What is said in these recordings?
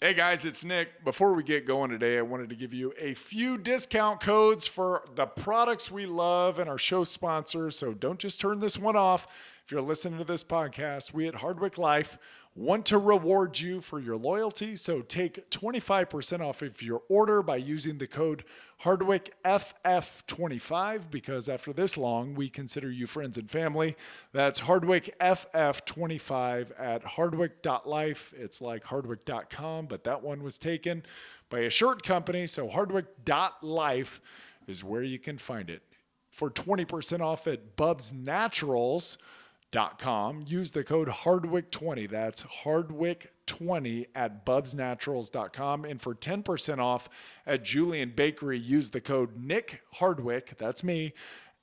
Hey guys, it's Nick. Before we get going today, I wanted to give you a few discount codes for the products we love and our show sponsors. So don't just turn this one off. If you're listening to this podcast, we at Hardwick Life want to reward you for your loyalty. So take 25% off of your order by using the code HardwickFF25, because after this long, we consider you friends and family. That's HardwickFF25 at hardwick.life. It's like hardwick.com, but that one was taken by a shirt company. So hardwick.life is where you can find it. For 20% off at bubsnaturals.com, use the code Hardwick20. That's Hardwick20 at bubsnaturals.com. And for 10% off at Julian Bakery, use the code Nick Hardwick, that's me,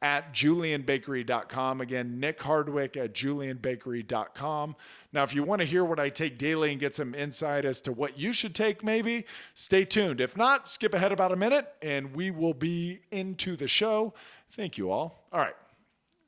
at julianbakery.com. Again, Nick Hardwick at julianbakery.com. Now, if you want to hear what I take daily and get some insight as to what you should take, maybe, stay tuned. If not, skip ahead about a minute and we will be into the show. Thank you all. All right.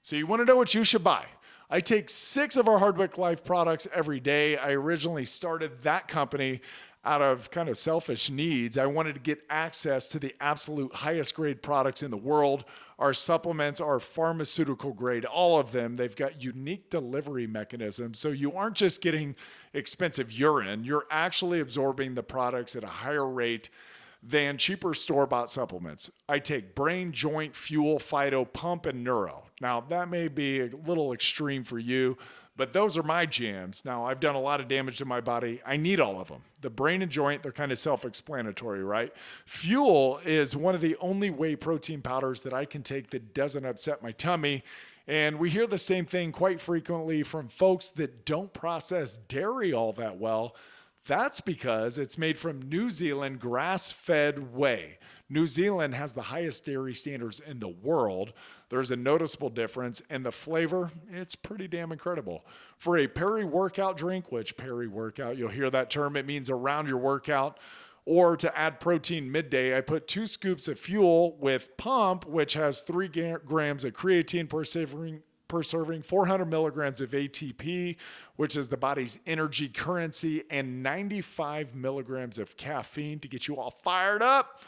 So you want to know what you should buy. I take 6 of our Hardwick Life products every day. I originally started that company out of kind of selfish needs. I wanted to get access to the absolute highest grade products in the world. Our supplements are pharmaceutical grade, all of them. They've got unique delivery mechanisms. So you aren't just getting expensive urine, you're actually absorbing the products at a higher rate than cheaper store-bought supplements. I take brain, joint, fuel, phyto, pump, and neuro. Now, that may be a little extreme for you, but those are my jams. Now, I've done a lot of damage to my body. I need all of them. The brain and joint, they're kind of self-explanatory, right? Fuel is one of the only whey protein powders that I can take that doesn't upset my tummy. And we hear the same thing quite frequently from folks that don't process dairy all that well. That's because it's made from New Zealand grass-fed whey. New Zealand has the highest dairy standards in the world. There's a noticeable difference, and the flavor, it's pretty damn incredible. For a peri-workout drink, which peri-workout, you'll hear that term, it means around your workout, or to add protein midday, I put 2 scoops of fuel with pump, which has 3 grams of creatine per serving, 400 milligrams of ATP, which is the body's energy currency, and 95 milligrams of caffeine to get you all fired up.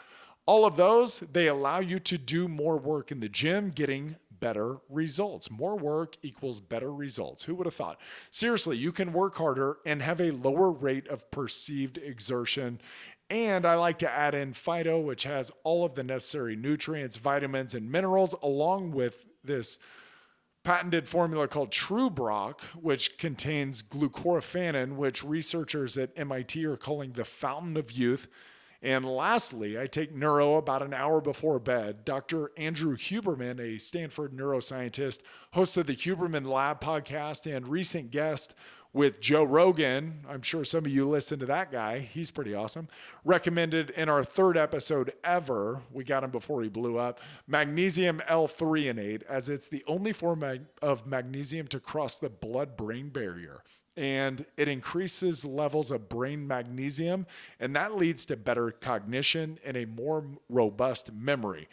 All of those, they allow you to do more work in the gym, getting better results. More work equals better results. Who would have thought? Seriously, you can work harder and have a lower rate of perceived exertion. And I like to add in phyto, which has all of the necessary nutrients, vitamins, and minerals, along with this patented formula called TrueBrock, which contains glucoraphanin, which researchers at MIT are calling the fountain of youth. And lastly, I take neuro about an hour before bed. Dr. Andrew Huberman, a Stanford neuroscientist, host of the Huberman Lab podcast and recent guest with Joe Rogan. I'm sure some of you listen to that guy. He's pretty awesome. Recommended in our 3rd episode ever, we got him before he blew up, magnesium L-threonate, as it's the only form of magnesium to cross the blood-brain barrier. And it increases levels of brain magnesium, and that leads to better cognition and a more robust memory.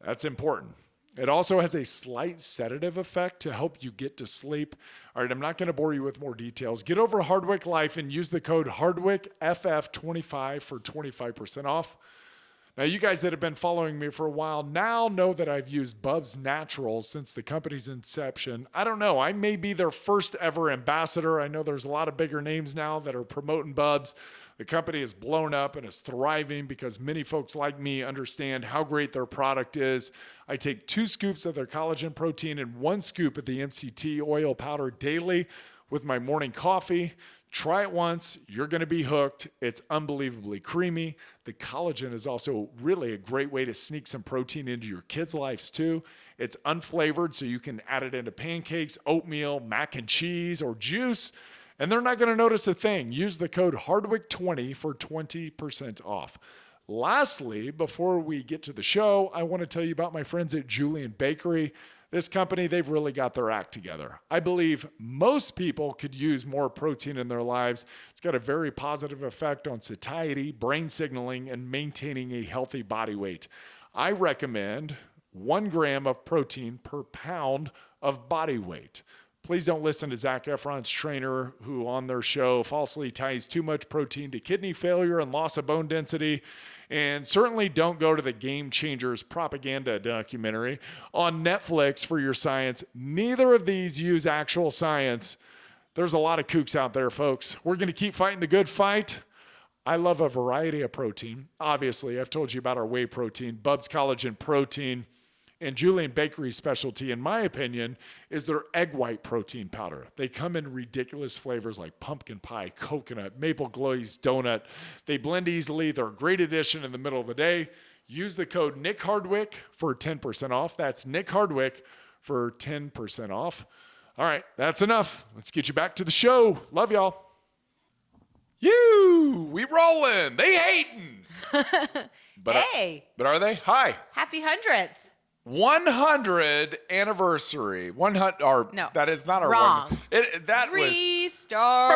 That's important. It also has a slight sedative effect to help you get to sleep. All right, I'm not going to bore you with more details. Get over to Hardwick Life and use the code HardwickFF25 for 25% off. Now, you guys that have been following me for a while now know that I've used Bubs Naturals since the company's inception. I don't know. I may be their first ever ambassador. I know there's a lot of bigger names now that are promoting Bubs. The company is blown up and is thriving because many folks like me understand how great their product is. I take 2 scoops of their collagen protein and 1 scoop of the MCT oil powder daily with my morning coffee. Try it once, you're going to be hooked. It's unbelievably creamy. The collagen is also really a great way to sneak some protein into your kids' lives too. It's unflavored, so you can add it into pancakes, oatmeal, mac and cheese, or juice, and they're not going to notice a thing. Use the code Hardwick20 for 20% off. Lastly, before we get to the show, I want to tell you about my friends at Julian Bakery. This company, they've really got their act together. I believe most people could use more protein in their lives. It's got a very positive effect on satiety, brain signaling, and maintaining a healthy body weight. I recommend 1 gram of protein per pound of body weight. Please don't listen to Zac Efron's trainer, who on their show falsely ties too much protein to kidney failure and loss of bone density. And certainly don't go to the Game Changers propaganda documentary on Netflix for your science. Neither of these use actual science. There's a lot of kooks out there, folks. We're going to keep fighting the good fight. I love a variety of protein. Obviously, I've told you about our whey protein, Bubs Collagen Protein. And Julian Bakery's specialty, in my opinion, is their egg white protein powder. They come in ridiculous flavors like pumpkin pie, coconut, maple glazed donut. They blend easily. They're a great addition in the middle of the day. Use the code Nick Hardwick for 10% off. That's Nick Hardwick for 10% off. All right, that's enough. Let's get you back to the show. Love y'all. We rolling. They hating. Hey. But are they? Hi. Happy 100th. 100 anniversary. 100 or no, that is not our wrong. Restart.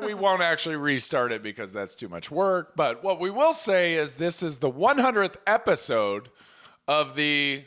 We won't actually restart it because that's too much work. But what we will say is this is the 100th episode of the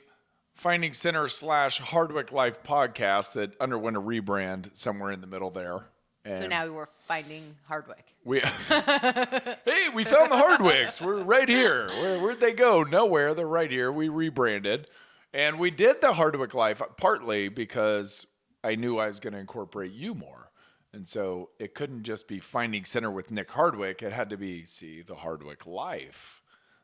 Finding Center / Hardwick Life podcast that underwent a rebrand somewhere in the middle there. And so now we're finding Hardwick. Hey, we found the Hardwicks. We're right here. Where'd they go? Nowhere. They're right here. We rebranded. And we did the Hardwick Life partly because I knew I was going to incorporate you more. And so it couldn't just be Finding Center with Nick Hardwick. It had to be, the Hardwick Life.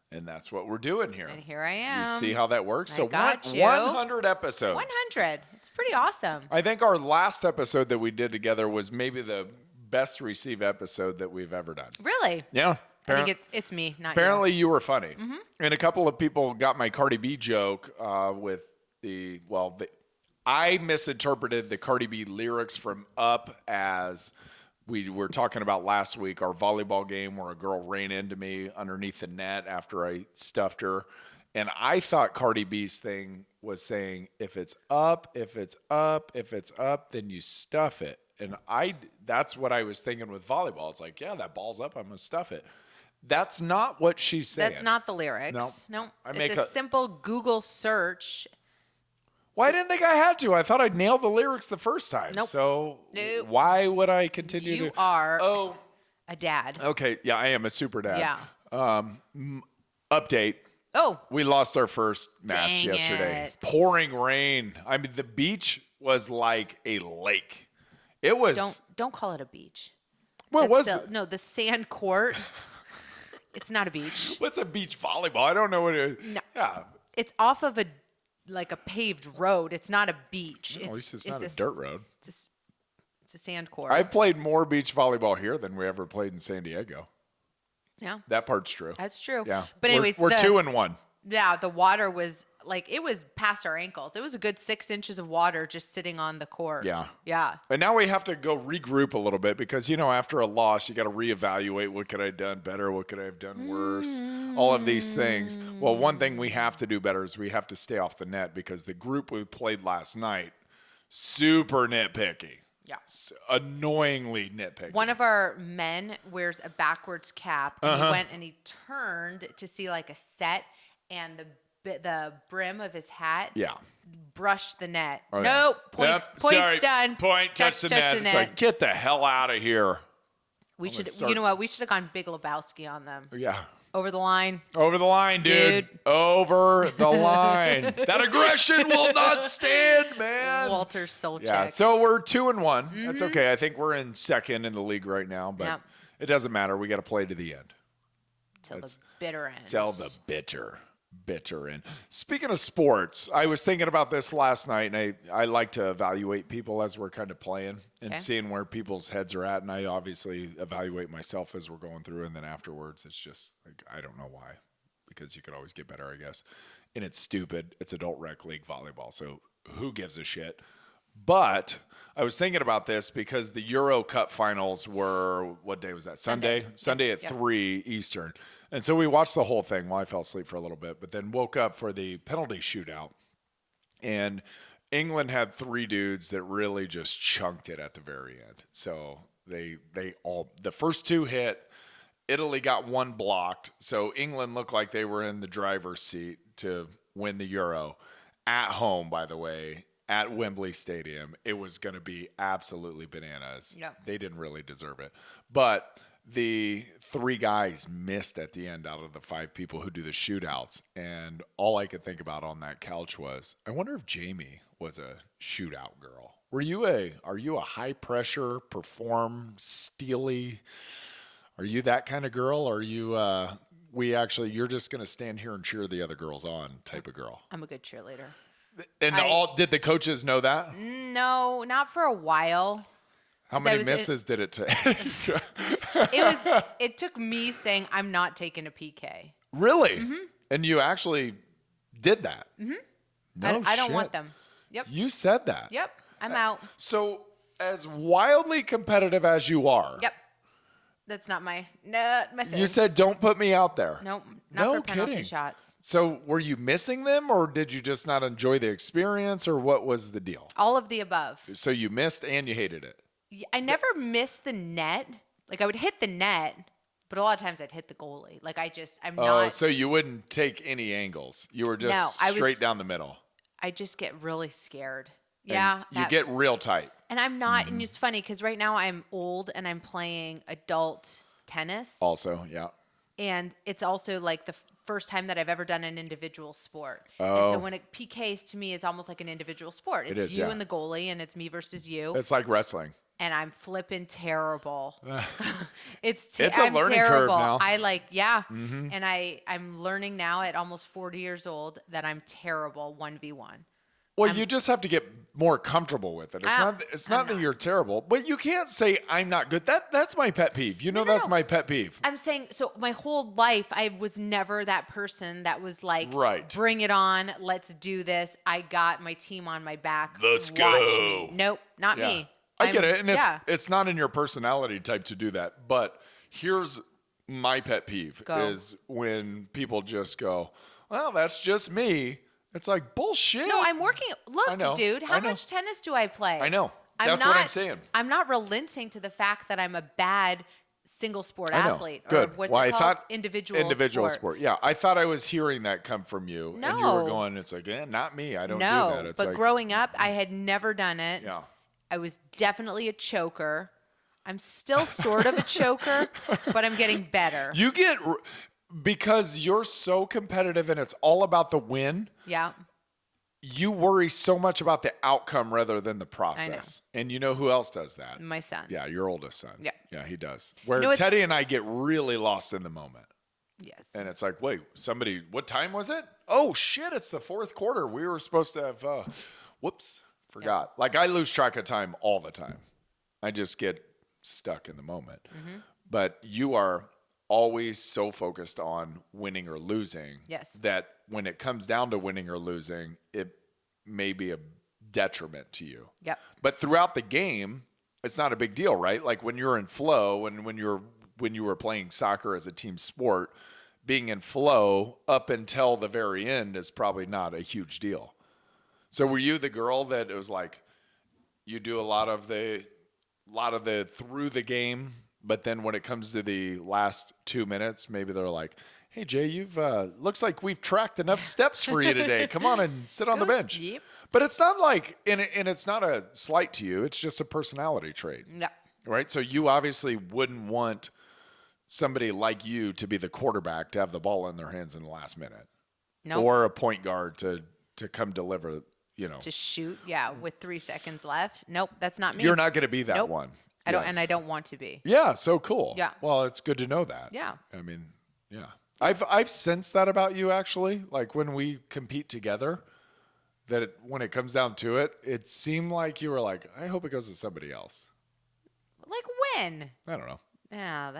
And that's what we're doing here. And here I am. You see how that works? I got you. 100 episodes. 100. It's pretty awesome. I think our last episode that we did together was maybe the best received episode that we've ever done. Really? Yeah. I think it's me, not apparently you. You were funny. Mm-hmm. And a couple of people got my Cardi B joke with I misinterpreted the Cardi B lyrics from Up as we were talking about last week, our volleyball game where a girl ran into me underneath the net after I stuffed her. And I thought Cardi B's thing was saying, if it's up, then you stuff it. And that's what I was thinking with volleyball. It's like, yeah, that ball's up, I'm going to stuff it. That's not what she's saying. That's not the lyrics. No. It's a simple Google search. Well, I didn't think I had to. I thought I'd nailed the lyrics the first time. Nope. So why would I continue to? You are a dad. Okay. Yeah, I am a super dad. Yeah. Update. Oh. We lost our first match yesterday. Pouring rain. I mean, the beach was like a lake. It was. Don't call it a beach. Well, no, the sand court. It's not a beach. What's a beach volleyball? I don't know what it is. No. Yeah. It's off of a paved road. It's not a beach. At least it's not a dirt road. It's a sand court. I've played more beach volleyball here than we ever played in San Diego. Yeah. That part's true. That's true. Yeah. But anyways, we're 2-1. Yeah, the water was it was past our ankles. It was a good 6 inches of water just sitting on the court. Yeah. Yeah. And now we have to go regroup a little bit because, after a loss, you got to reevaluate what could I have done better, what could I have done worse, all of these things. Well, one thing we have to do better is we have to stay off the net because the group we played last night, super nitpicky. Yeah. Annoyingly nitpicky. One of our men wears a backwards cap, and he went and he turned to see a set, and the brim of his hat brushed the net. Oh, nope. yeah. Points done. Point, touch the net. It's like, get the hell out of here. We should, you know what? We should have gone Big Lebowski on them. Yeah. Over the line. Over the line, dude. Over the line. That aggression will not stand, man. Walter Solchek. Yeah, so we're 2-1. Mm-hmm. That's okay. I think we're in second in the league right now, but it doesn't matter. We got to play to the end. Till the bitter end. Till the bitter end. Speaking of sports, I was thinking about this last night, and I like to evaluate people as we're kind of playing and seeing where people's heads are at, and I obviously evaluate myself as we're going through, and then afterwards, it's just, I don't know why, because you could always get better, I guess, and it's stupid. It's adult rec league volleyball, so who gives a shit? But I was thinking about this because the Euro Cup finals were, what day was that? Sunday at 3 Eastern. And so we watched the whole thing. Well, I fell asleep for a little bit, but then woke up for the penalty shootout. And England had 3 dudes that really just chunked it at the very end. So they all, the first 2 hit, Italy got 1 blocked. So England looked like they were in the driver's seat to win the Euro at home, by the way. at Wembley Stadium. It was going to be absolutely bananas. Yep. They didn't really deserve it. But the 3 guys missed at the end out of the 5 people who do the shootouts. And all I could think about on that couch was, I wonder if Jayme was a shootout girl. Are you a high pressure, perform, steely? Are you that kind of girl? Or are you, you're just going to stand here and cheer the other girls on type of girl? I'm a good cheerleader. And did the coaches know that? No, not for a while. How many misses did it take? It took me saying I'm not taking a PK. Really? Mm-hmm. And you actually did that? Mm-hmm. No, I don't want them. Yep. You said that. Yep. I'm out. So as wildly competitive as you are. Yep. That's not my thing. You said don't put me out there. Nope. Not for penalty shots. So were you missing them, or did you just not enjoy the experience, or what was the deal? All of the above. So you missed and you hated it. I never missed the net. Like I would hit the net, but a lot of times I'd hit the goalie. Like I'm not. Oh, so you wouldn't take any angles. You were just straight down the middle. I just get really scared. And yeah. You get real tight. And I'm not, and it's funny because right now I'm old and I'm playing adult tennis. Also, yeah. And it's also like the first time that I've ever done an individual sport. Oh. And so when it PKs to me, it's almost like an individual sport. It's you and the goalie, and it's me versus you. It's like wrestling. And I'm flipping terrible. It's a learning curve now. Mm-hmm. And I'm learning now at almost 40 years old that I'm terrible 1v1. Well, you just have to get more comfortable with it. It's not that you're terrible, but you can't say I'm not good. That's my pet peeve. That's my pet peeve. I'm saying, so my whole life, I was never that person that was like, right. Bring it on. Let's do this. I got my team on my back. Let's Watch go. Me. Nope, not me. I get it. And it's not in your personality type to do that. But here's my pet peeve is when people just go, well, that's just me. It's like bullshit. No, I'm working. Look, dude, how much tennis do I play? I know. That's what I'm saying. I'm not relenting to the fact that I'm a bad single sport athlete. Good. Or what's it called? Individual sport. Yeah. I thought I was hearing that come from you. No. And you were going, it's like, not me. I don't do that. It's but growing up, I had never done it. Yeah. I was definitely a choker. I'm still sort of a choker, but I'm getting better. Because you're so competitive and it's all about the win. Yeah. You worry so much about the outcome rather than the process. And you know who else does that? My son. Yeah, your oldest son. Yeah. Yeah, he does. Where Teddy and I get really lost in the moment. Yes. And it's like, wait, what time was it? Oh, shit, it's the 4th quarter. We were supposed to have, forgot. Yeah. Like I lose track of time all the time. I just get stuck in the moment. Mm-hmm. But you are always so focused on winning or losing that when it comes down to winning or losing, it may be a detriment to you. Yep. But throughout the game, it's not a big deal, right? Like when you're in flow and when you were playing soccer as a team sport, being in flow up until the very end is probably not a huge deal. So were you the girl that it was like you do a lot of the through the game, but then when it comes to the last 2 minutes, maybe they're like, hey, Jay, you've looks like we've tracked enough steps for you today. Come on and sit on the bench. Yep. But it's not like, and it's not a slight to you. It's just a personality trait. Yeah. Right? So you obviously wouldn't want somebody like you to be the quarterback to have the ball in their hands in the last minute. Nope. Or a point guard to come deliver, To shoot, with 3 seconds left. Nope, that's not me. You're not going to be that one. I don't, and I don't want to be. Yeah, so cool. Yeah. Well, it's good to know that. Yeah. I mean, yeah. I've sensed that about you actually. Like when we compete together, that when it comes down to it, it seemed like you were like, I hope it goes to somebody else. Like when? I don't know. Yeah,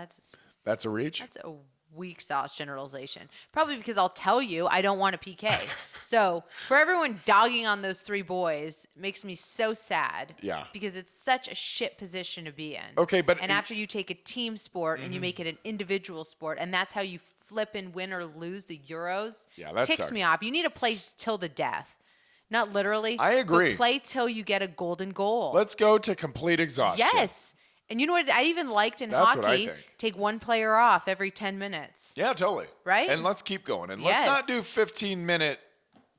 that's a reach. That's a weak sauce generalization. Probably because I'll tell you I don't want a PK. So for everyone dogging on those 3 boys makes me so sad. Yeah. Because it's such a shit position to be in. Okay, but after you take a team sport and you make it an individual sport, and that's how you flip and win or lose the Euros. Yeah, that ticks sucks. me off. You need to play till the death. Not literally. I agree. But play till you get a golden goal. Let's go to complete exhaustion. Yes. And you know what I even liked in That's hockey? what I think. Take one player off every 10 minutes. Yeah, totally. Right? And let's keep going. And let's not do 15-minute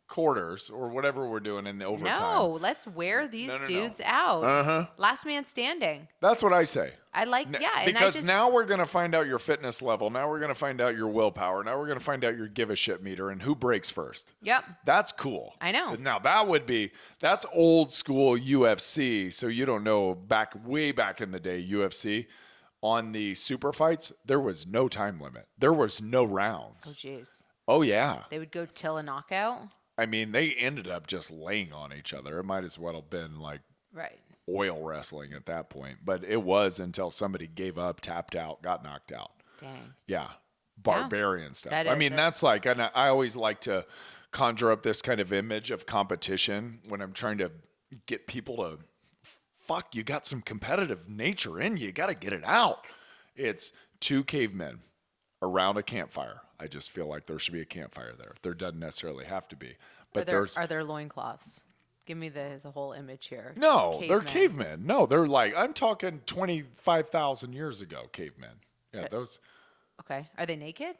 quarters or whatever we're doing in the overtime. No, let's wear these dudes out. Last man standing. That's what I say. I like, yeah. Because now we're going to find out your fitness level. Now we're going to find out your willpower. Now we're going to find out your give a shit meter and who breaks first. Yep. That's cool. I know. Now that's old school UFC. So you don't know, way back in the day, UFC, on the super fights, there was no time limit. There was no rounds. Oh, jeez. Oh, yeah. They would go till a knockout? I mean, they ended up just laying on each other. It might as well have been like oil wrestling at that point. But it was until somebody gave up, tapped out, got knocked out. Dang. Yeah. Barbarian stuff. That's like, and I always like to conjure up this kind of image of competition when I'm trying to get people to, you got some competitive nature in you. You got to get it out. It's two cavemen around a campfire. I just feel like there should be a campfire there. There doesn't necessarily have to be. But are there loincloths? Give me the whole image here. No, they're cavemen. No, they're like, I'm talking 25,000 years ago, cavemen. Yeah, those. Okay. Are they naked?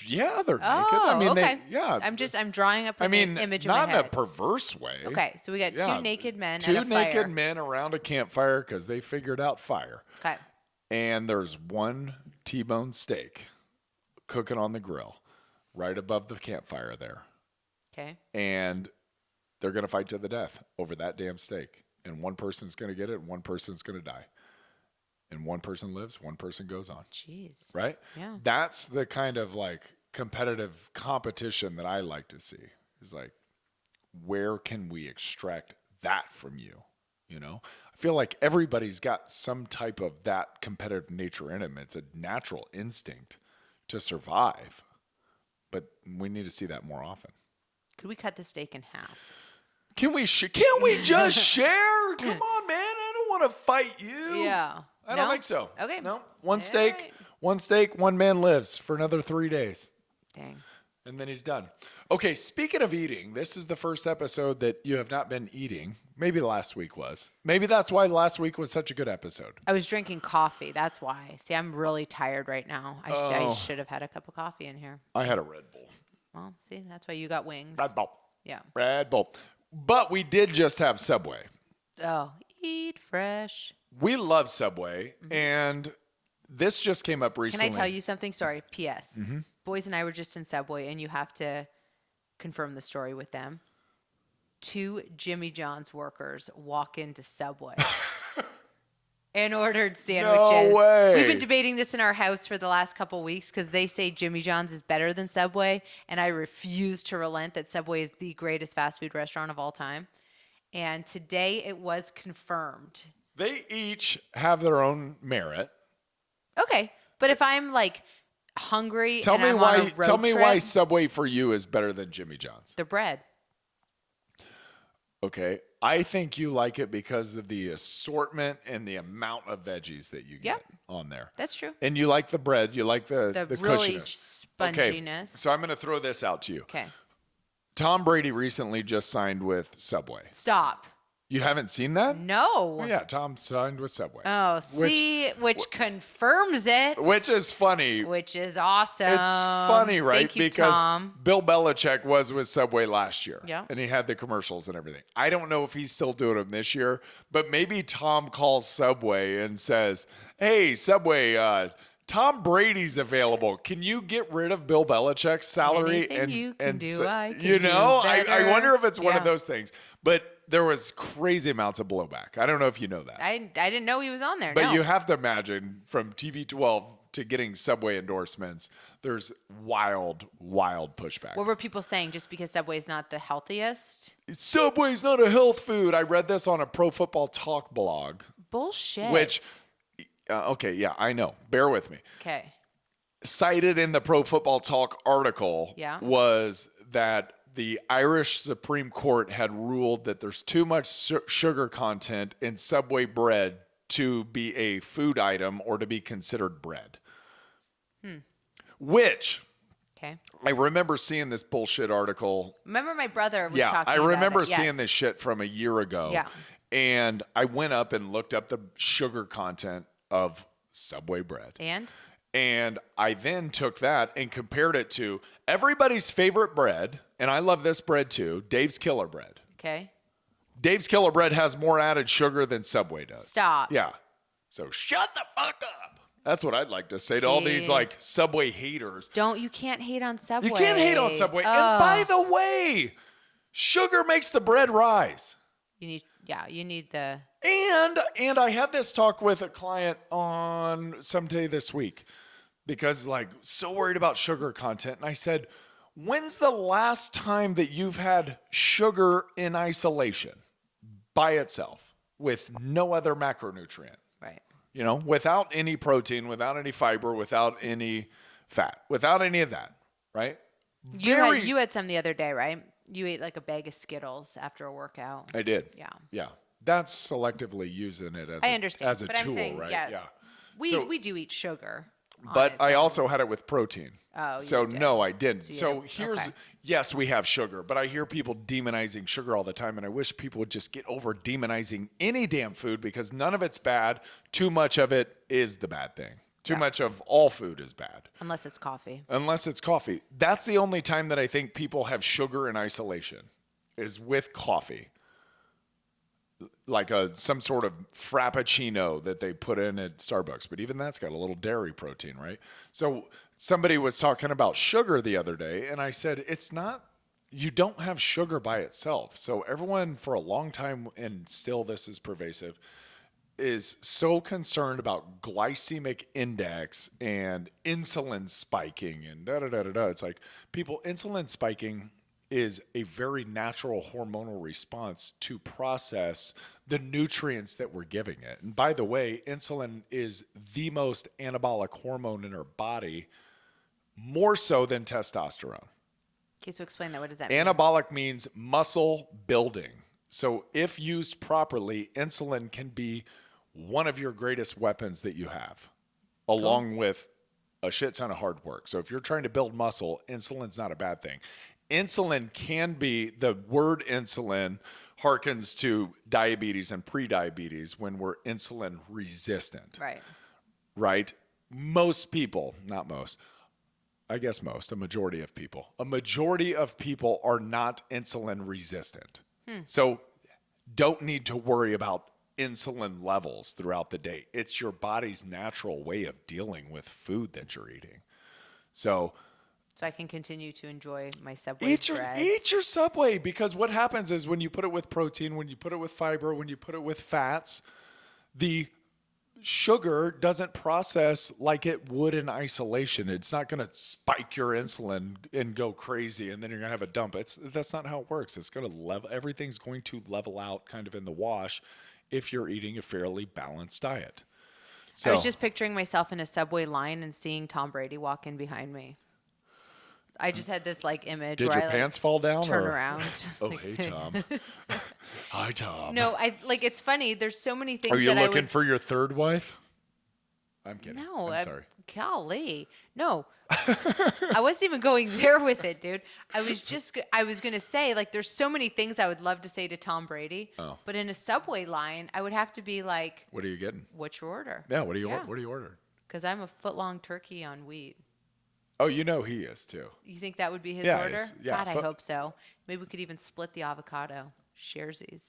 Yeah, they're naked. I mean, okay. I'm drawing up an image in my head. Not in a perverse way. Okay, so we got two naked men Two at a fire. naked men around a campfire because they figured out fire. Okay. And there's one T-bone steak cooking on the grill right above the campfire there. Okay. And they're going to fight to the death over that damn steak. And one person's going to get it and one person's going to die. And one person lives, one person goes on. Jeez. Right? Yeah. That's the kind of like competitive competition that I like to see. Is like, where can we extract that from you? You know? I feel like everybody's got some type of that competitive nature in them. It's a natural instinct to survive. But we need to see that more often. Could we cut the steak in half? Can't we just share? Come on, man. I don't want to fight you. Yeah. I don't think so. Okay. No. One steak, one man lives for another 3 days. Dang. And then he's done. Okay, speaking of eating, this is the first episode that you have not been eating. Maybe last week was. Maybe that's why last week was such a good episode. I was drinking coffee. That's why. See, I'm really tired right now. I should have had a cup of coffee in here. I had a Red Bull. Well, see, that's why you got wings. Red Bull. Yeah. Red Bull. But we did just have Subway. Oh, eat fresh. We love Subway, and this just came up recently. Can I tell you something? Sorry, P.S. Boys and I were just in Subway, and you have to confirm the story with them. 2 Jimmy John's workers walk into Subway and ordered sandwiches. No way. We've been debating this in our house for the last couple weeks because they say Jimmy John's is better than Subway, and I refuse to relent that Subway is the greatest fast food restaurant of all time. And today it was confirmed. They each have their own merit. Okay, but if I'm like hungry, tell and me I'm why. on a road Tell me trip, why Subway for you is better than Jimmy John's. the bread. Okay, I think you like it because of the assortment and the amount of veggies that you get on there. That's true. And you like the bread. You like the really cushiness. sponginess. Okay, so I'm going to throw this out to you. Okay. Tom Brady recently just signed with Subway. Stop. You haven't seen that? No. Oh, yeah, Tom signed with Subway. Oh, see, which confirms it. Which is funny. Which is awesome. It's funny, right? Thank you, because Tom. Bill Belichick was with Subway last year. Yeah. And he had the commercials and everything. I don't know if he's still doing them this year, but maybe Tom calls Subway and says, hey, Subway, Tom Brady's available. Can you get rid of Bill Belichick's salary? Anything you can do, I can you know, do better. I wonder if it's one of those things. But there was crazy amounts of blowback. I don't know if you know that. I didn't know he was on there. But you have to imagine from TB12 to getting Subway endorsements, there's wild pushback. What were people saying? Just because Subway's not the healthiest? Subway's not a health food. I read this on a Pro Football Talk blog. Bullshit. Which, okay, yeah, I know. Bear with me. Okay. Cited in the Pro Football Talk article was that the Irish Supreme Court had ruled that there's too much sugar content in Subway bread to be a food item or to be considered bread. Which, I remember seeing this bullshit article. Remember my brother was talking about it. I remember seeing this shit from a year ago. Yeah. And I went up and looked up the sugar content of Subway bread. And I then took that and compared it to everybody's favorite bread and I love this bread too, Dave's Killer Bread. Okay. Dave's Killer Bread has more added sugar than Subway does. Stop. Yeah. So shut the fuck up. That's what I'd like to say to all these like Subway haters. You can't hate on Subway. You can't hate on Subway. And by the way, sugar makes the bread rise. You need the... And I had this talk with a client on someday this week because like so worried about sugar content. And I said, when's the last time that you've had sugar in isolation by itself with no other macronutrient? Right. You know, without any protein, without any fiber, without any fat, without any of that, right? You had some the other day, right? You ate like a bag of Skittles after a workout. I did. Yeah. Yeah. That's selectively using it as I understand, as a but tool, I'm saying, right? yeah. We do eat sugar. But I also had it with protein. Oh, so you did. no, I didn't. So okay. Yes, we have sugar, but I hear people demonizing sugar all the time, and I wish people would just get over demonizing any damn food because none of it's bad. Too much of it is the bad thing. Too much of all food is bad. Unless it's coffee. That's the only time that I think people have sugar in isolation is with coffee. Like some sort of frappuccino that they put in at Starbucks. But even that's got a little dairy protein, right? So somebody was talking about sugar the other day, and I said, you don't have sugar by itself. So everyone for a long time, and still this is pervasive, is so concerned about glycemic index and insulin spiking and da-da-da-da-da. It's like insulin spiking is a very natural hormonal response to process the nutrients that we're giving it. And by the way, insulin is the most anabolic hormone in our body, more so than testosterone. Okay, so explain that. What does that mean? Anabolic means muscle building. So if used properly, insulin can be one of your greatest weapons that you have, along with a shit ton of hard work. So if you're trying to build muscle, insulin's not a bad thing. Insulin can be, the word insulin harkens to diabetes and prediabetes when we're insulin resistant. Right? Most people, not most, I guess most, a majority of people are not insulin resistant. So don't need to worry about insulin levels throughout the day. It's your body's natural way of dealing with food that you're eating. So I can continue to enjoy my Subway bread. Eat your Subway, because what happens is when you put it with protein, when you put it with fiber, when you put it with fats, the sugar doesn't process like it would in isolation. It's not going to spike your insulin and go crazy, and then you're going to have a dump. That's not how it works. It's going to everything's going to level out kind of in the wash if you're eating a fairly balanced diet. So, I was just picturing myself in a Subway line and seeing Tom Brady walk in behind me. I just had this like image. Did where your pants fall down? Turn around. Oh, hey, Tom. Hi, Tom. No, it's funny. There's so many things. Are you looking for your third wife? I'm kidding. No, I'm sorry. Golly, no. I wasn't even going there with it, dude. I was going to say, like, there's so many things I would love to say to Tom Brady. Oh. But in a Subway line, I would have to be like, what are you getting? What's your order? Yeah, what do you order? Because I'm a foot-long turkey on wheat. Oh, you know he is, too. You think that would be his Yeah, order? yeah. God, I hope so. Maybe we could even split the avocado. Sharesies.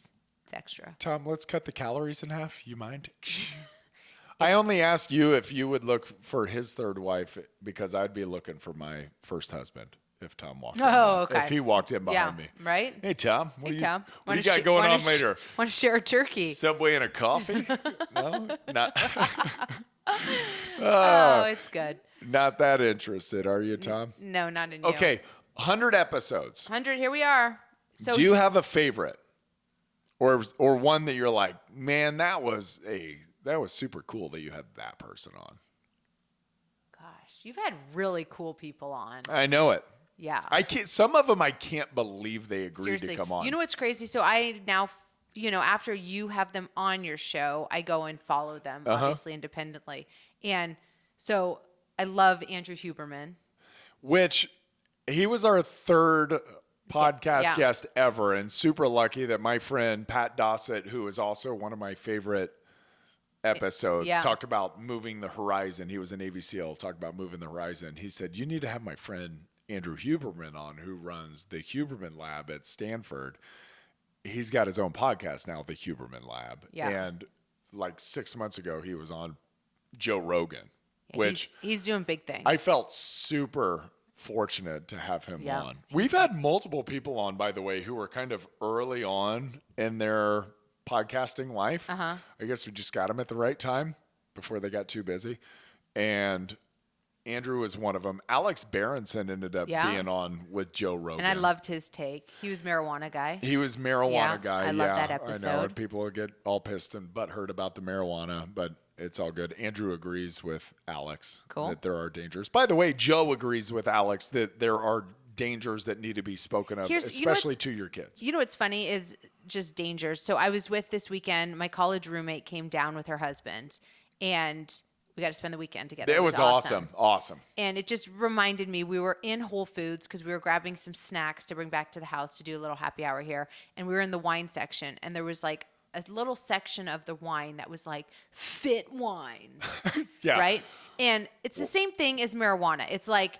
It's extra. Tom, let's cut the calories in half. You mind? I only asked you if you would look for his third wife because I'd be looking for my first husband if Tom walked in. Okay. If he walked in behind me. Right? Hey, Tom. What do you Wanna got going on later? Want to share a turkey? Subway and a coffee? No? Not. Oh, it's good. Not that interested, are you, Tom? No, not in you. Okay, 100 episodes. 100, here we are. So do you have a favorite? Or one that you're like, man, that was super cool that you had that person on. Gosh, you've had really cool people on. I know it. Yeah. Some of them I can't believe they agreed Seriously. to come on. You know what's crazy? So I now, after you have them on your show, I go and follow them, obviously independently. And so I love Andrew Huberman. Which he was our third podcast guest ever, and super lucky that my friend Pat Dossett, who is also one of my favorite episodes, talked about moving the horizon. He was a Navy SEAL, talked about moving the horizon. He said, you need to have my friend Andrew Huberman on, who runs the Huberman Lab at Stanford. He's got his own podcast now, the Huberman Lab. Yeah. And like 6 months ago, he was on Joe Rogan, which he's doing big things. I felt super fortunate to have him Yeah. on. We've had multiple people on, by the way, who were kind of early on in their podcasting life. I guess we just got them at the right time before they got too busy. And Andrew was one of them. Alex Berenson ended up being on with Joe Rogan. And I loved his take. He was marijuana guy. He was marijuana guy. I love that episode. I know, and people get all pissed and butthurt about the marijuana, but it's all good. Andrew agrees with Alex that there are dangers. By the way, Joe agrees with Alex that there are dangers that need to be spoken of, especially to your kids. You know what's funny is just dangers. So I was with this weekend, my college roommate came down with her husband, and we got to spend the weekend together. It was awesome. And it just reminded me, we were in Whole Foods because we were grabbing some snacks to bring back to the house to do a little happy hour here. And we were in the wine section, and there was like a little section of the wine that was like fit wines, right? And it's the same thing as marijuana. It's like,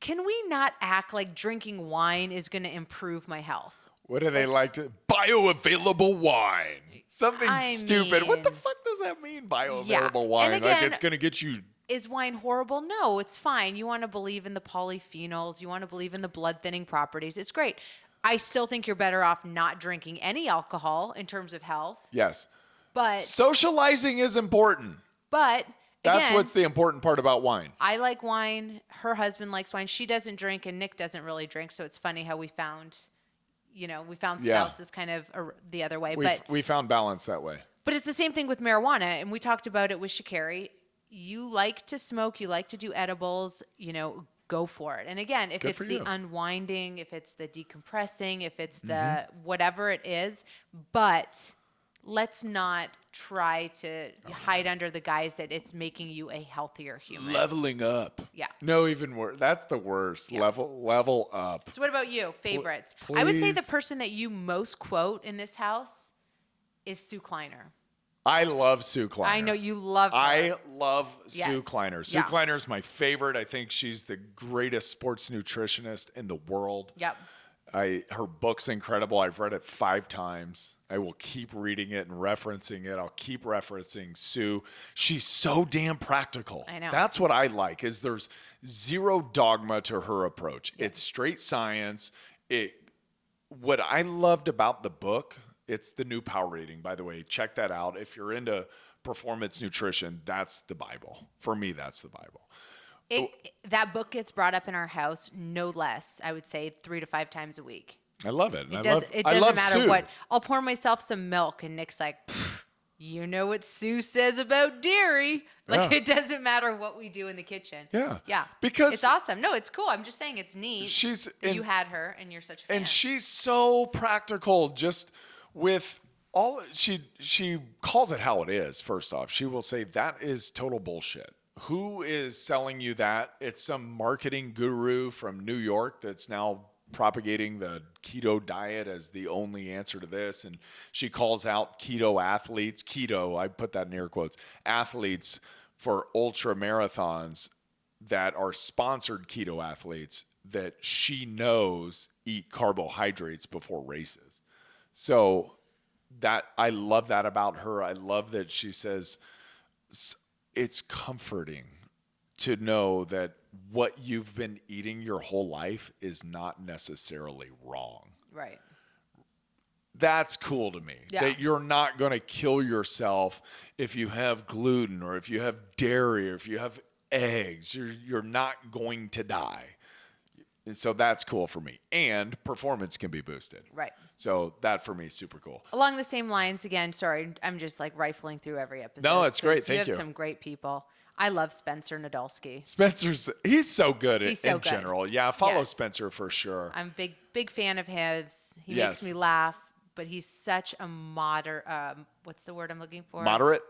can we not act like drinking wine is going to improve my health? What do they like to bioavailable wine? Something stupid. What the fuck does that mean, bioavailable wine? And again, like it's going to get you. Is wine horrible? No, it's fine. You want to believe in the polyphenols. You want to believe in the blood thinning properties. It's great. I still think you're better off not drinking any alcohol in terms of health. Yes. But socializing is important. But that's what's the important part about wine. I like wine. Her husband likes wine. She doesn't drink, and Nick doesn't really drink. So it's funny how we found spouses kind of the other way. We found balance that way. But it's the same thing with marijuana, and we talked about it with Sha'Carri. You like to smoke, you like to do edibles, go for it. And again, if it's the unwinding, if it's the decompressing, if it's the whatever it is, but let's not try to hide under the guise that it's making you a healthier human. Leveling up. Yeah. No, even worse. That's the worst. Yeah. Level up. So what about you? Favorites? Please. I would say the person that you most quote in this house is Sue Kleiner. I love Sue Kleiner. I know you love her. I love Sue Kleiner. Sue Kleiner is my favorite. I think she's the greatest sports nutritionist in the world. Yep. Her book's incredible. I've read it 5 times. I will keep reading it and referencing it. I'll keep referencing Sue. She's so damn practical. I know. That's what I like, is there's zero dogma to her approach. Yep. It's straight science. What I loved about the book, it's the new Power Rating, by the way. Check that out. If you're into performance nutrition, that's the Bible. For me, that's the Bible. That book gets brought up in our house no less, I would say, 3 to 5 times a week. I love it. It doesn't matter Sue. What. I'll pour myself some milk, and Nick's like, you know what Sue says about dairy. Like, it doesn't matter what we do in the kitchen. Yeah. Yeah. Because it's awesome. No, it's cool. I'm just saying it's neat that you had her, and you're such a fan. And she's so practical, just with all, she calls it how it is, first off. She will say, that is total bullshit. Who is selling you that? It's some marketing guru from New York that's now propagating the keto diet as the only answer to this. And she calls out keto athletes, I put that in air quotes, athletes for ultra marathons that are sponsored keto athletes that she knows eat carbohydrates before races. So that, I love that about her. I love that she says it's comforting to know that what you've been eating your whole life is not necessarily wrong. Right. That's cool to me. Yeah. That you're not going to kill yourself if you have gluten or if you have dairy or if you have eggs. You're not going to die. So that's cool for me. And performance can be boosted. Right. So that for me is super cool. Along the same lines, again, sorry, I'm just like rifling through every episode. No, it's great. Thank you. You have some great people. I love Spencer Nadolski. He's so good in general. Yeah, follow Spencer for sure. I'm big fan of his. He makes me laugh, but he's such a what's the word I'm looking for? Moderate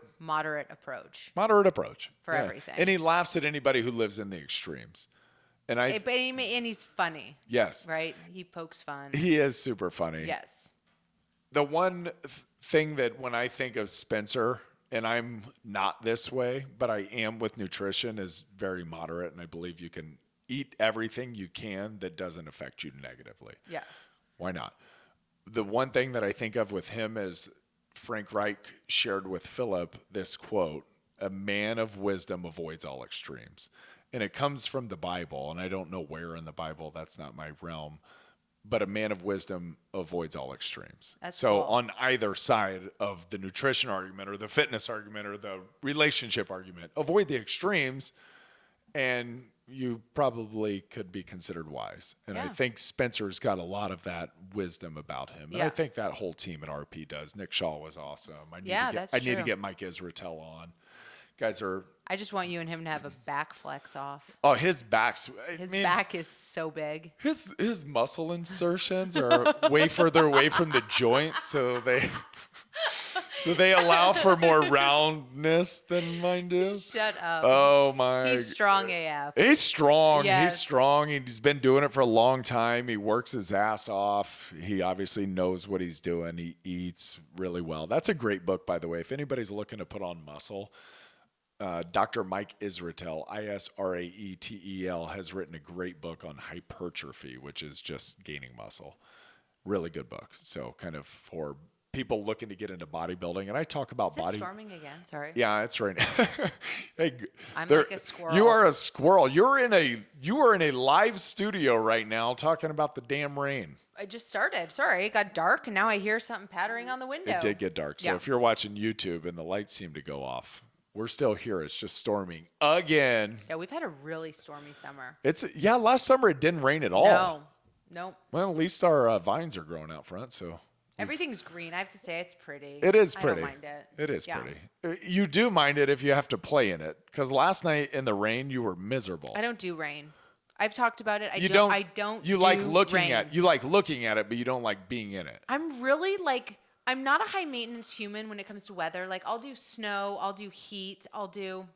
approach. Moderate approach. For everything. And he laughs at anybody who lives in the extremes. And he's funny. Yes. Right? He pokes fun. He is super funny. Yes. The one thing that when I think of Spencer, and I'm not this way, but I am with nutrition, is very moderate, and I believe you can eat everything you can that doesn't affect you negatively. Yeah. Why not? The one thing that I think of with him is Frank Reich shared with Philip this quote, "A man of wisdom avoids all extremes." And it comes from the Bible, and I don't know where in the Bible, that's not my realm, but a man of wisdom avoids all extremes. That's so cool. on either side of the nutrition argument or the fitness argument or the relationship argument, avoid the extremes, and you probably could be considered wise. And I Yeah. think Spencer's got a lot of that wisdom about him. And I Yeah. think that whole team at RP does. Nick Shaw was awesome. I need that's I need to true. get Mike Israetel on. Guys are, I just want you and him to have a back flex off. oh, his back's, His back is so big. his muscle insertions are way further away from the joint, so they allow for more roundness than mine do. Shut up. Oh my! He's strong AF. He's strong. Yes. He's strong. He's been doing it for a long time. He works his ass off. He obviously knows what he's doing. He eats really well. That's a great book, by the way. If anybody's looking to put on muscle, Dr. Mike Israetel, Israetel, has written a great book on hypertrophy, which is just gaining muscle. Really good book. So kind of for people looking to get into bodybuilding. And I talk about Is it body. storming again? Sorry. Yeah, it's right. Hey, I'm like a squirrel. You are a squirrel. You are in a live studio right now talking about the damn rain. I just started. Sorry, it got dark, and now I hear something pattering on the window. It did get dark. So Yeah. if you're watching YouTube and the lights seem to go off, we're still here. It's just storming again. Yeah, we've had a really stormy summer. Last summer it didn't rain at all. No. Well, at least our vines are growing out front, so Everything's green. I have to say, it's pretty. it is pretty. I don't mind it. It is Yeah. pretty. You do mind it if you have to play in it, because last night in the rain you were miserable. I don't do rain. I've talked about it. I You don't. You do like looking rain. at. You like looking at it, but you don't like being in it. I'm really like. I'm not a high maintenance human when it comes to weather. Like, I'll do snow. I'll do heat. I'll do.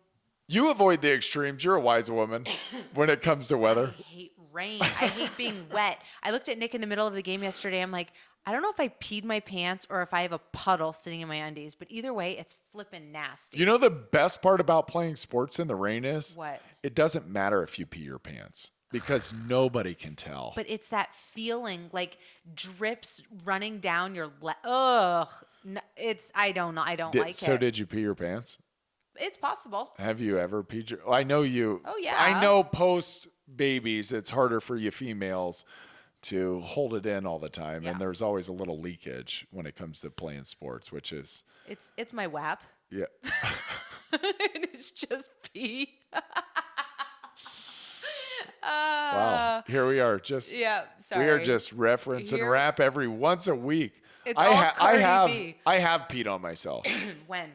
You avoid the extremes. You're a wise woman when it comes to weather. I hate rain. I hate being wet. I looked at Nick in the middle of the game yesterday. I'm like, I don't know if I peed my pants or if I have a puddle sitting in my undies, but either way, it's flipping nasty. You know the best part about playing sports in the rain is? What? It doesn't matter if you pee your pants because nobody can tell. But it's that feeling, like drips running down your ugh. No, I don't know. I don't like So it. did you pee your pants? It's possible. Have you ever peed your? I know you. Oh, yeah. I know post babies, it's harder for you females to hold it in all the time, Yeah. and there's always a little leakage when it comes to playing sports, which is It's my WAP. yeah. It's just pee. Wow. Here we are. Just Yeah, sorry. we are just referencing Here- rap every once a week. It's I all I Cardi have B. I have peed on myself When?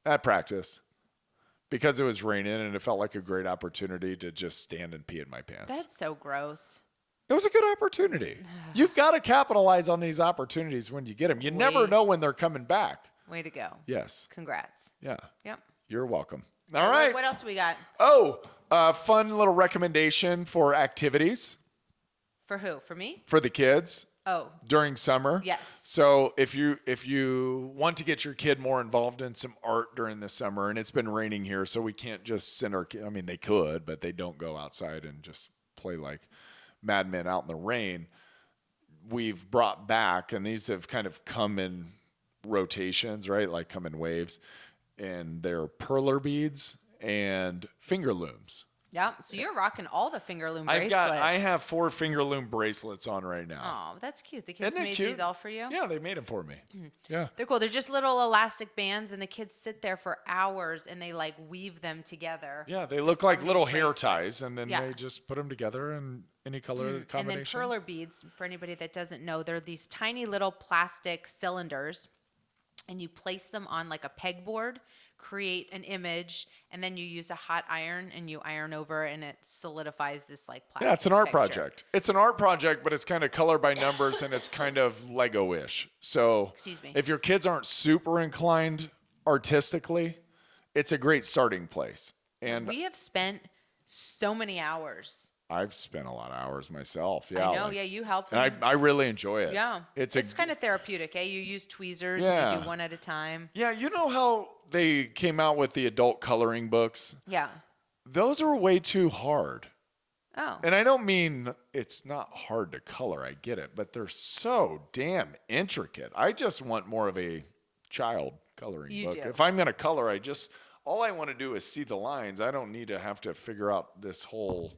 at practice because it was raining and it felt like a great opportunity to just stand and pee in my pants. That's so gross. It was a good opportunity. You've got to capitalize on these opportunities when you get them. You never Wait. know when they're coming back. Way to go. Yes. Congrats. Yeah. Yep. You're welcome. All right. What else do we got? Oh, fun little recommendation for activities For who? For me? for the kids Oh, during summer. yes. So if you want to get your kid more involved in some art during the summer, and it's been raining here, so we can't just send our kid. I mean, they could, but they don't go outside and just play like madmen out in the rain. We've brought back, and these have kind of come in rotations, right? Like come in waves, and they're perler beads and finger looms. Yeah. So you're rocking all the finger loom bracelets. I have 4 finger loom bracelets on right now. Oh, that's cute. The kids Isn't it made cute? these all for you? Yeah, they made them for me. Yeah. They're cool. They're just little elastic bands, and the kids sit there for hours, and they like weave them together. Yeah, they look like These little hair bracelets. ties, and then Yeah. they just put them together in any color And then combination. perler beads, for anybody that doesn't know, they're these tiny little plastic cylinders, and you place them on like a pegboard, create an image, and then you use a hot iron and you iron over, and it solidifies this like plastic. Yeah, it's an art picture. project. It's an art project, but it's kind of color by numbers, and it's kind of Lego-ish. So Excuse me. if your kids aren't super inclined artistically, it's a great starting place. And We have spent so many hours. I've spent a lot of hours myself. Yeah, I know. like- Yeah, you help and them. I really enjoy it. Yeah, it's kind of therapeutic, eh? You use tweezers, Yeah. and you do one at a time. Yeah, you know how they came out with the adult coloring books? Yeah, Those are way too hard. Oh. And I don't mean it's not hard to color. I get it. But they're so damn intricate. I just want more of a child coloring You book. do. If I'm going to color, all I want to do is see the lines. I don't need to have to figure out this whole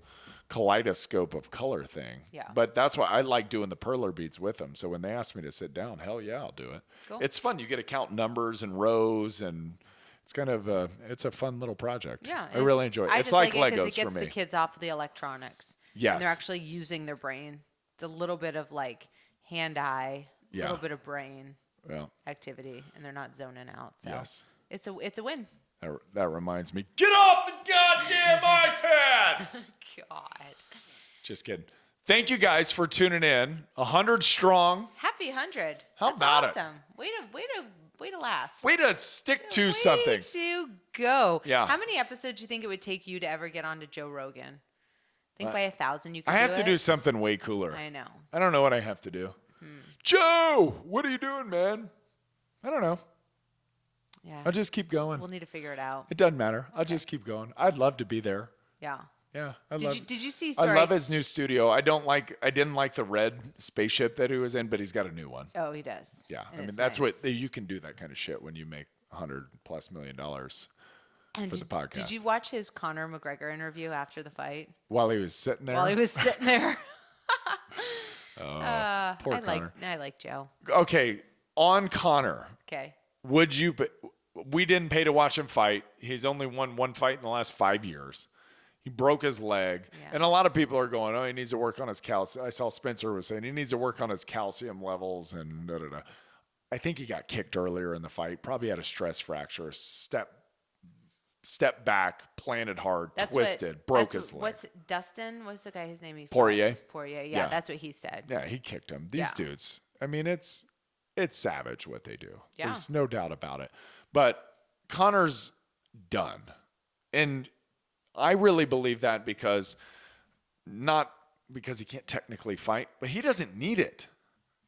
kaleidoscope of color thing. Yeah. But that's why I like doing the perler beads with them. So when they ask me to sit down, hell yeah, I'll do it. Cool. It's fun. You get to count numbers and rows, and it's kind of it's a fun little project. Yeah. I really enjoy it. I It's just like it 'cause Legos it gets for me. the kids off of the electronics. Yes. And they're actually using their brain. It's a little bit of like hand-eye, a Yeah. little bit of brain Yeah. activity, and they're not zoning out. So Yes. it's a win. That reminds me. Get off the goddamn iPads! God. Just kidding. Thank you guys for tuning in. 100 strong. Happy 100. How That's about it? awesome. Way to last. Way to stick to something. Way to go. Yeah. How many episodes do you think it would take you to ever get onto Joe Rogan? I think by 1,000 you could I have do to it. do something way cooler. I know. I don't know what I have to do. Joe, what are you doing, man? I don't know. Yeah. I'll just keep going. We'll need to figure it out. It doesn't matter. I'll just keep going. I'd love to be there. Yeah. Yeah, Did you see? I Sorry. love his new studio. I didn't like the red spaceship that he was in, but he's got a new one. Oh, he does. Yeah, And I mean it's that's nice. what you can do that kind of shit when you make $100+ million And for the podcast. Did you watch his Conor McGregor interview after the fight? While he was sitting there. While he was sitting there. Poor Conor. I like Joe. Okay, on Conor, Okay. would you? We didn't pay to watch him fight. He's only won one fight in the last 5 years. He broke his leg, Yeah. and a lot of people are going, "Oh, he needs to work on his calcium." I saw Spencer was saying he needs to work on his calcium levels and da da da. I think he got kicked earlier in the fight. Probably had a stress fracture. Step back, planted hard, twisted, broke his leg. What's Dustin? What's the guy? His name? Poirier. Poirier. Yeah, Yeah. that's what he said. Yeah, he kicked him. These Yeah. dudes. I mean, it's savage what they do. Yeah. There's no doubt about it. But Conor's done. And I really believe that not because he can't technically fight, but he doesn't need it.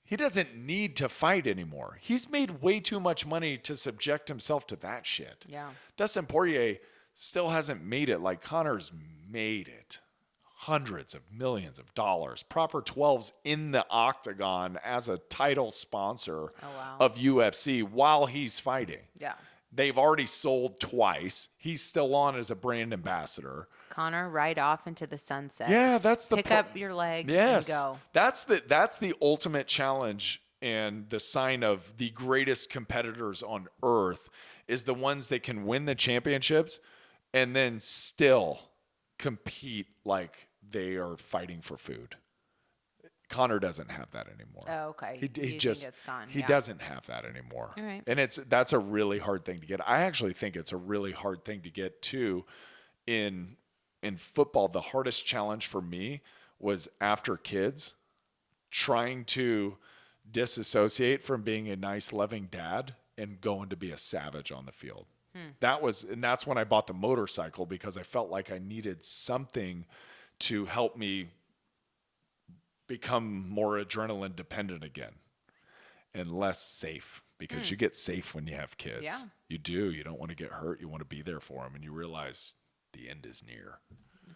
He doesn't need to fight anymore. He's made way too much money to subject himself to that shit. Yeah. Dustin Poirier still hasn't made it like Conor's made it. Hundreds of millions of dollars, proper 12s in the octagon as a title sponsor wow. of UFC while he's fighting. Yeah. They've already sold twice. He's still on as a brand ambassador. Connor, ride off into the sunset. Yeah, that's the Pick up your leg yes. and go. That's the ultimate challenge and the sign of the greatest competitors on earth is the ones that can win the championships and then still compete like they are fighting for food. Conor doesn't have that anymore. Oh, okay. He You just think it's gone. he Yeah. doesn't have that anymore. All right. And that's a really hard thing to get. I actually think it's a really hard thing to get too in football. The hardest challenge for me was after kids trying to disassociate from being a nice loving dad and going to be a savage on the field. That's when I bought the motorcycle because I felt like I needed something to help me become more adrenaline dependent again and less safe because you get safe when you have kids. Yeah. You do. You don't want to get hurt. You want to be there for them and you realize the end is near.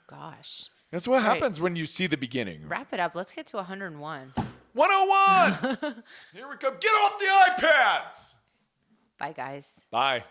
Gosh. That's what Right. happens when you see the beginning. Wrap it up. Let's get to 101. 101! Here we come. Get off the iPads! Bye, guys. Bye.